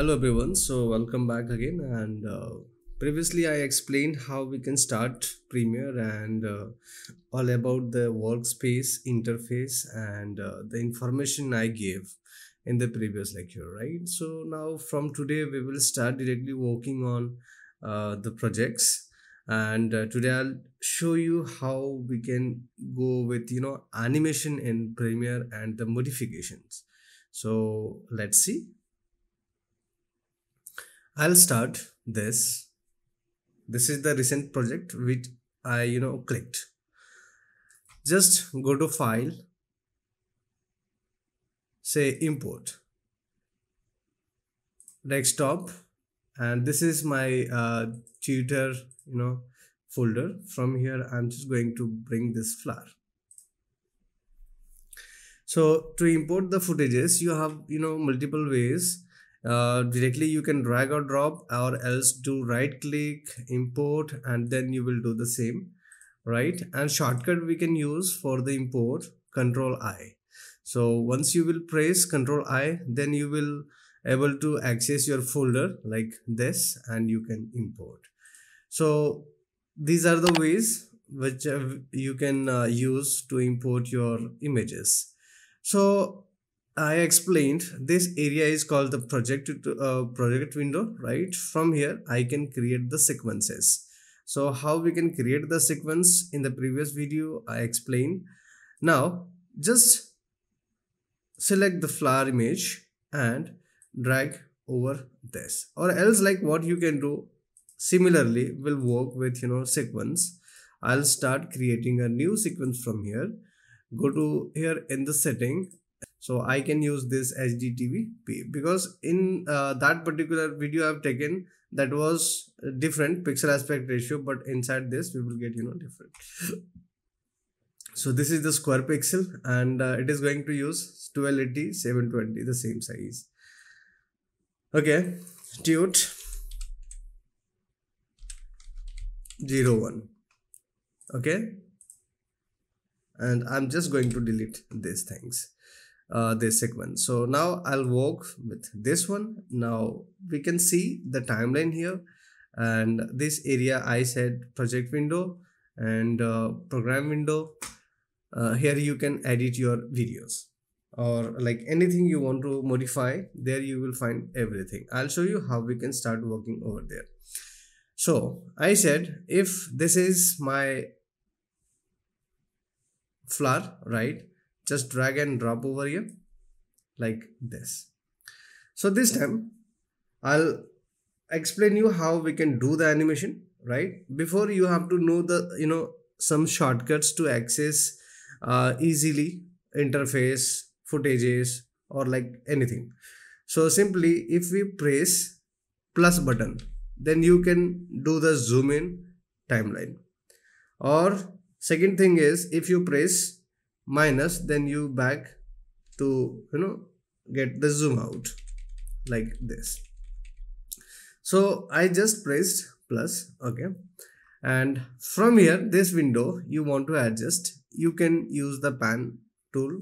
Hello everyone, so welcome back again. And previously, I explained how we can start Premiere and all about the workspace interface and the information I gave in the previous lecture, right? So now from today, we will start directly working on the projects, and today I'll show you how we can go with animation in Premiere and the modifications. So let's see. I'll start this. This is the recent project which I clicked. Just go to file, say import, desktop, and this is my tutor folder. From here I'm just going to bring this flower. So to import the footages, you have multiple ways. Directly you can drag or drop, or else do right click, import, and then you will do the same, right? And shortcut we can use for the import, Control I. So once you will press Control I, then you will able to access your folder like this, and you can import. So these are the ways which you can use to import your images. So I explained this area is called the project window, right? From here I can create the sequences. So how we can create the sequence in the previous video I explained. Now just select the flower image and drag over this, or else like what you can do similarly will work with sequence. I'll start creating a new sequence from here. Go to here in the setting. So I can use this HDTV because in that particular video I've taken, that was different pixel aspect ratio, but inside this we will get different. So this is the square pixel, and it is going to use 1280 720, the same size. Okay, tut 01. Okay, and I'm just going to delete these things, this sequence. So now I'll work with this one. Now we can see the timeline here, and this area I said project window and program window. Here you can edit your videos or like anything you want to modify. There you will find everything. I'll show you how we can start working over there. So I said if this is my flower, right, just drag and drop over here like this. So this time I'll explain you how we can do the animation, right? Before, you have to know the some shortcuts to access easily interface, footages, or like anything. So simply if we press plus button, then you can do the zoom in timeline. Or second thing is, if you press minus, then you back to get the zoom out like this. So I just pressed plus. Okay, and from here, this window you want to adjust, you can use the pan tool,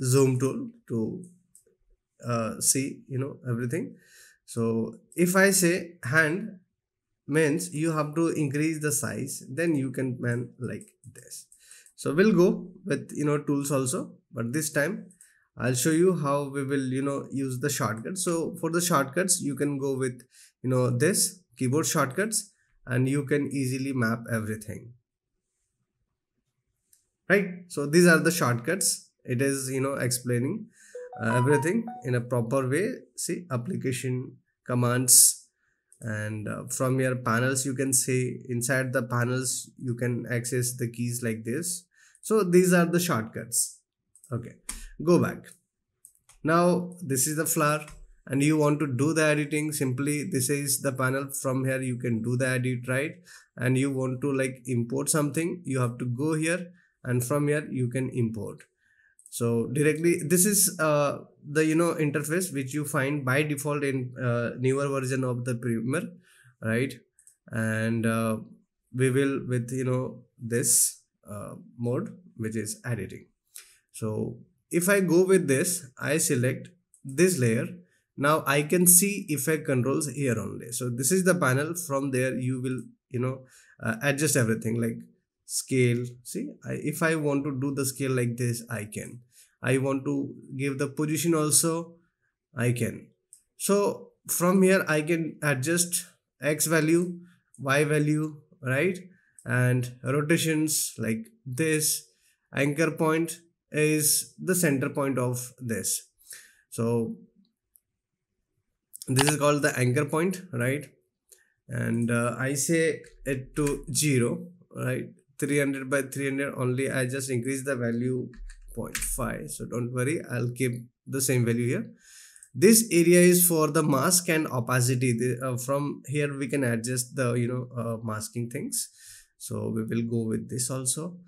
zoom tool to see everything. So if I say hand, means you have to increase the size, then you can pan like this. So we'll go with tools also, but this time I'll show you how we will use the shortcuts. So for the shortcuts, you can go with this keyboard shortcuts, and you can easily map everything, right? So these are the shortcuts. It is explaining everything in a proper way. See, application, commands, and from your panels, you can say inside the panels you can access the keys like this. So these are the shortcuts. Okay, go back. Now this is the flower, and you want to do the editing. Simply this is the panel. From here you can do the edit, right? And you want to like import something, you have to go here, and from here you can import. So directly this is the interface which you find by default in newer version of the Premiere, right? And we will with this mode, which is editing. So if I go with this, I select this layer, Now I can see effect controls here only. So this is the panel. From there you will, adjust everything like scale. See, if I want to do the scale like this, I can. I want to give the position also, I can. So from here I can adjust X value, Y value, right? And rotations like this. Anchor point is the center point of this. So this is called the anchor point, right? And I say it to 0, right? 300 by 300 only. I just increase the value 0.5, so don't worry, I'll keep the same value here. This area is for the mask and opacity. From here we can adjust the masking things, so we will go with this also.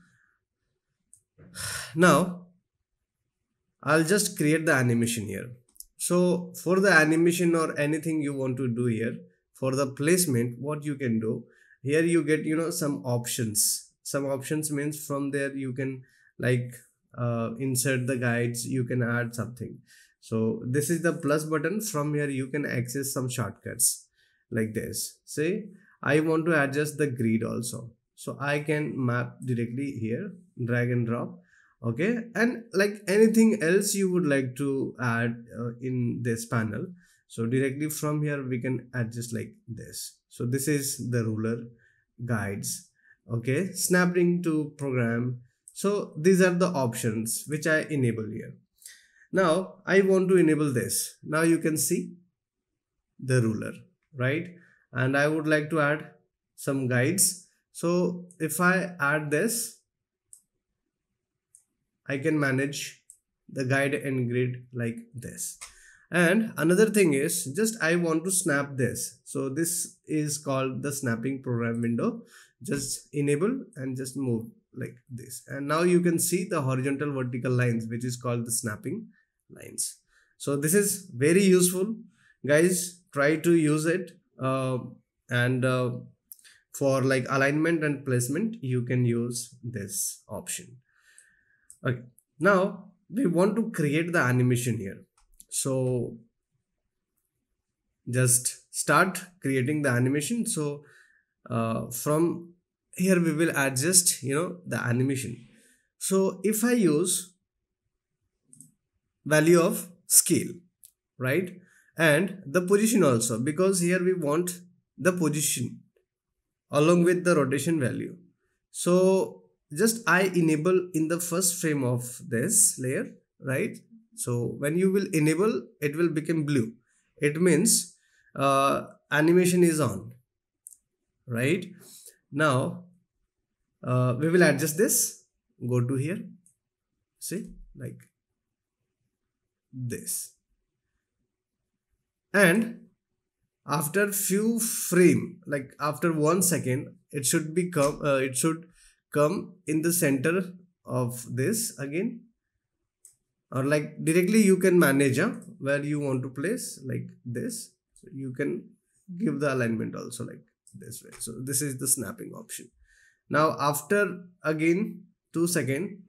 Now I'll just create the animation here. So for the animation or anything you want to do here, for the placement, what you can do here, you get some options. Some options means from there you can like insert the guides, you can add something. So this is the plus button. From here you can access some shortcuts like this. Say I want to adjust the grid also, so I can map directly here, drag and drop. Okay, and like anything else you would like to add in this panel, so directly from here we can adjust like this. So this is the ruler, guides, okay, snapping to program. So these are the options which I enable here. Now I want to enable this. Now you can see the ruler, right? And I would like to add some guides. So if I add this, I can manage the guide and grid like this. And another thing is, just I want to snap this. So this is called the snapping program window. Just enable and just move like this. And now you can see the horizontal vertical lines, which is called the snapping lines. So this is very useful. Guys, try to use it. And for like alignment and placement, you can use this option. Okay, now we want to create the animation here. So just start creating the animation. So from here we will adjust the animation. So if I use value of scale, right, and the position also, because here we want the position along with the rotation value. So just I enable in the first frame of this layer, right? So when you will enable, it will become blue. It means animation is on, right? Now we will adjust this. Go to here, see, like this. And after few frame, like after 1 second, it should become it should come in the center of this again, or like directly you can manage where you want to place like this. So you can give the alignment also like this way. So this is the snapping option. Now after again 2 seconds,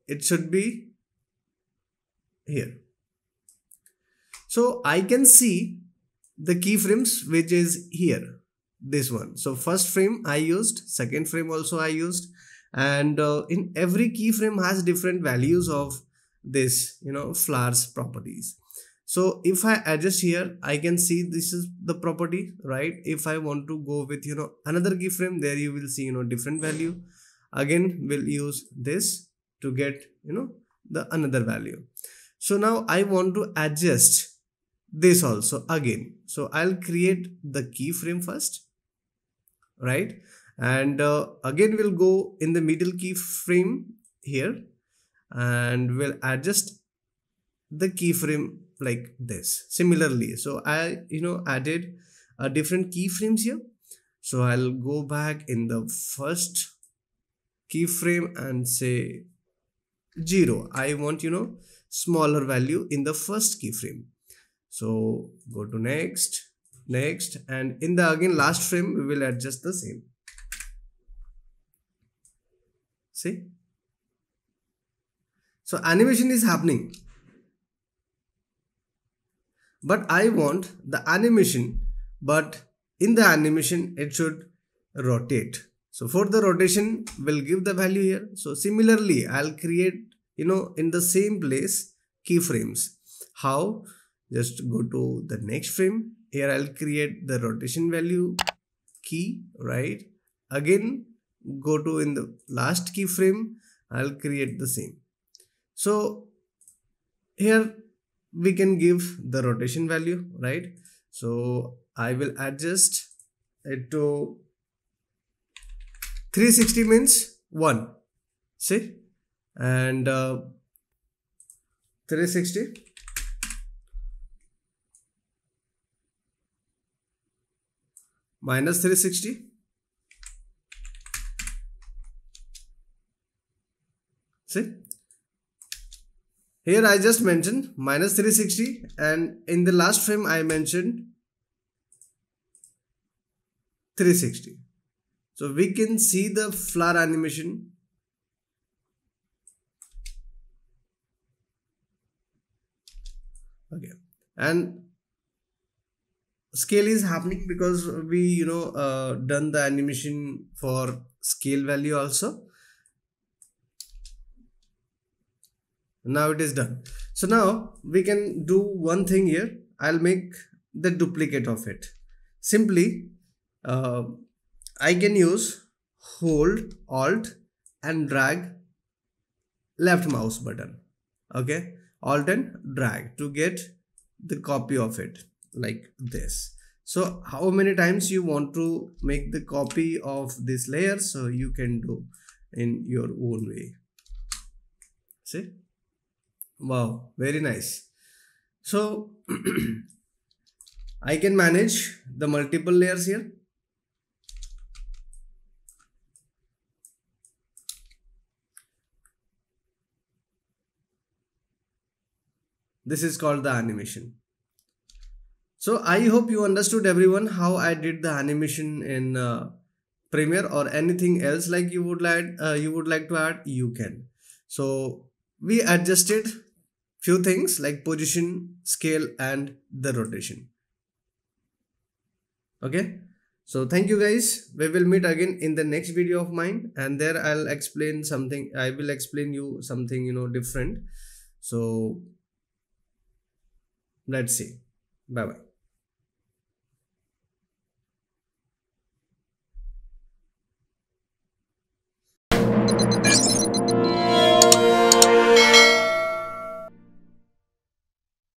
it should be here. So I can see the keyframes which is here, this one. So first frame I used, second frame also I used, and in every keyframe has different values of this flowers properties. So if I adjust here, I can see this is the property, right? If I want to go with another keyframe, there you will see different value. Again we'll use this to get the another value. So now I want to adjust this also again. So I'll create the keyframe first, right? And again we'll go in the middle keyframe here, and we'll adjust the keyframe like this similarly. So I added a different keyframes here. So I'll go back in the first keyframe and say 0. I want smaller value in the first keyframe. So go to next, and in the again last frame we will adjust the same. See, so animation is happening. but I want the animation, but in the animation it should rotate. So for the rotation we'll give the value here. So similarly I'll create, in the same place, keyframes. How? Just go to the next frame. Here I'll create the rotation value key, right? Again, go to in the last keyframe, I'll create the same. So here we can give the rotation value, right? So I will adjust it to 360 means 1, see, and 360 minus 360, see, here I just mentioned minus 360, and in the last frame I mentioned 360. So we can see the flower animation. Okay, and scale is happening because we done the animation for scale value also. Now it is done. So now we can do one thing here. I'll make the duplicate of it. Simply I can use hold alt and drag left mouse button. Okay, alt and drag to get the copy of it like this. So how many times you want to make the copy of this layer, so you can do in your own way. See, wow, very nice. So I can manage the multiple layers here. This is called the animation. So I hope you understood, everyone, how I did the animation in Premiere, or anything else like you would like to add, you can. So we adjusted few things like position, scale, and the rotation. Okay, so thank you guys. We will meet again in the next video of mine, and there I'll explain something. I will explain you something different. So let's see. Bye bye.